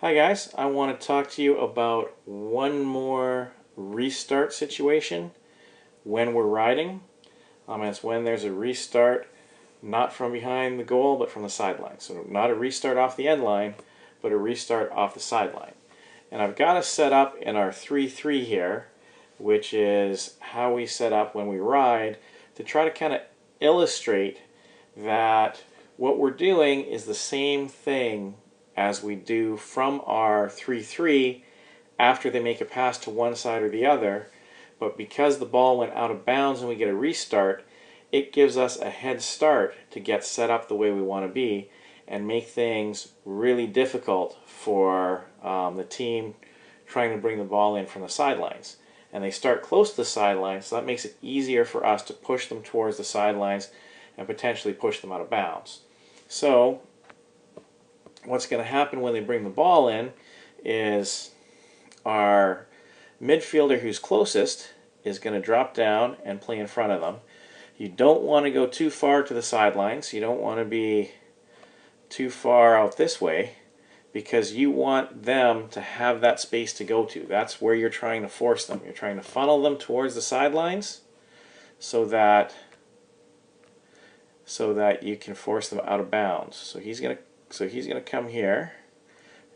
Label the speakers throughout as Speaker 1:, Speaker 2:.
Speaker 1: Hi guys, I want to talk to you about one more restart situation when we're riding. It's when there's a restart not from behind the goal but from the sideline. So not a restart off the end line, but a restart off the sideline. And I've got us set up in our 3-3 here, which is how we set up when we ride, to try to kind of illustrate that what we're doing is the same thing as we do from our 3-3 after they make a pass to one side or the other, but because the ball went out of bounds and we get a restart, it gives us a head start to get set up the way we want to be and make things really difficult for the team trying to bring the ball in from the sidelines. And they start close to the sidelines, so that makes it easier for us to push them towards the sidelines and potentially push them out of bounds. So what's going to happen when they bring the ball in is our midfielder who's closest is going to drop down and play in front of them. You don't want to go too far to the sidelines. You don't want to be too far out this way because you want them to have that space to go to. That's where you're trying to force them. You're trying to funnel them towards the sidelines so that you can force them out of bounds. So he's going to come here,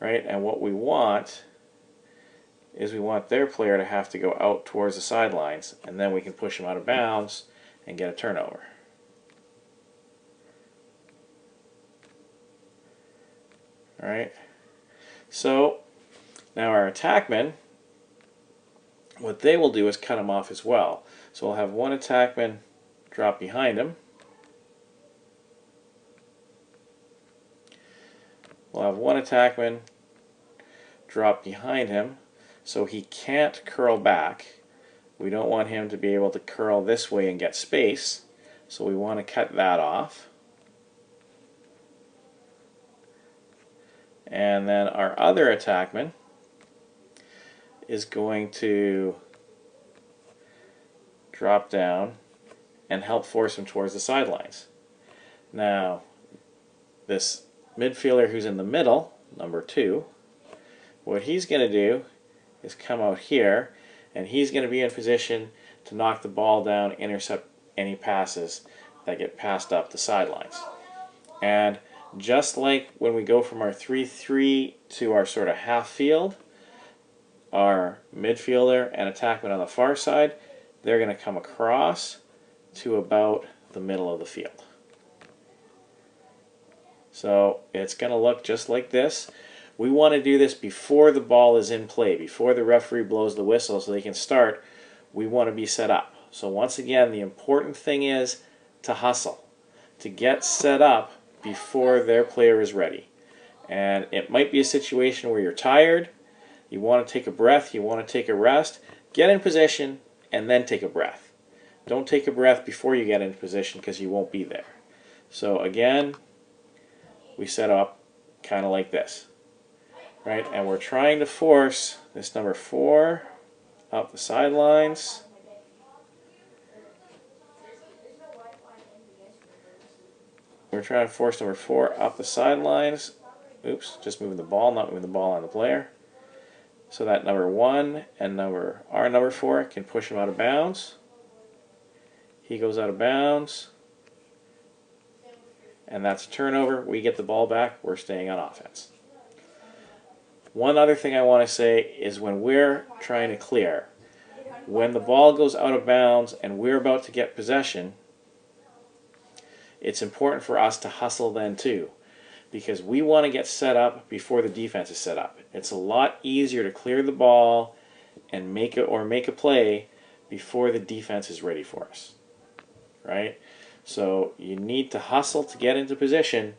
Speaker 1: right? And what we want is we want their player to have to go out towards the sidelines, and then we can push them out of bounds and get a turnover. All right. So now our attackmen, what they will do is cut him off as well. So we'll have one attackman drop behind him. We'll have one attackman drop behind him so he can't curl back. We don't want him to be able to curl this way and get space, so we want to cut that off. And then our other attackman is going to drop down and help force him towards the sidelines. Now, this midfielder who's in the middle, number 2, what he's going to do is come out here, and he's going to be in position to knock the ball down, intercept any passes that get passed up the sidelines. And just like when we go from our 3-3 to our sort of half field, our midfielder and attackman on the far side, they're going to come across to about the middle of the field. So it's going to look just like this. We want to do this before the ball is in play, before the referee blows the whistle so they can start. We want to be set up. So once again, the important thing is to hustle, to get set up before their player is ready. And it might be a situation where you're tired, you want to take a breath, you want to take a rest, get in position and then take a breath. Don't take a breath before you get into position because you won't be there. So again, we set up kind of like this, right? And we're trying to force this number 4 up the sidelines. We're trying to force number 4 up the sidelines. Oops, just moving the ball, not moving the ball on the player. So that number 1 and our number 4 can push him out of bounds. He goes out of bounds. And that's a turnover. We get the ball back. We're staying on offense. One other thing I want to say is when we're trying to clear, when the ball goes out of bounds and we're about to get possession, it's important for us to hustle then too, because we want to get set up before the defense is set up. It's a lot easier to clear the ball and make a play before the defense is ready for us, right? So you need to hustle to get into position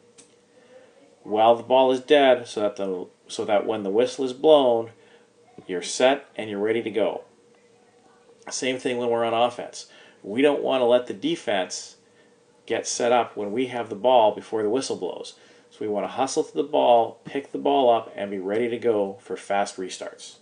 Speaker 1: while the ball is dead, so that when the whistle is blown, you're set and you're ready to go. Same thing when we're on offense. We don't want to let the defense get set up when we have the ball before the whistle blows. So we want to hustle to the ball, pick the ball up, and be ready to go for fast restarts.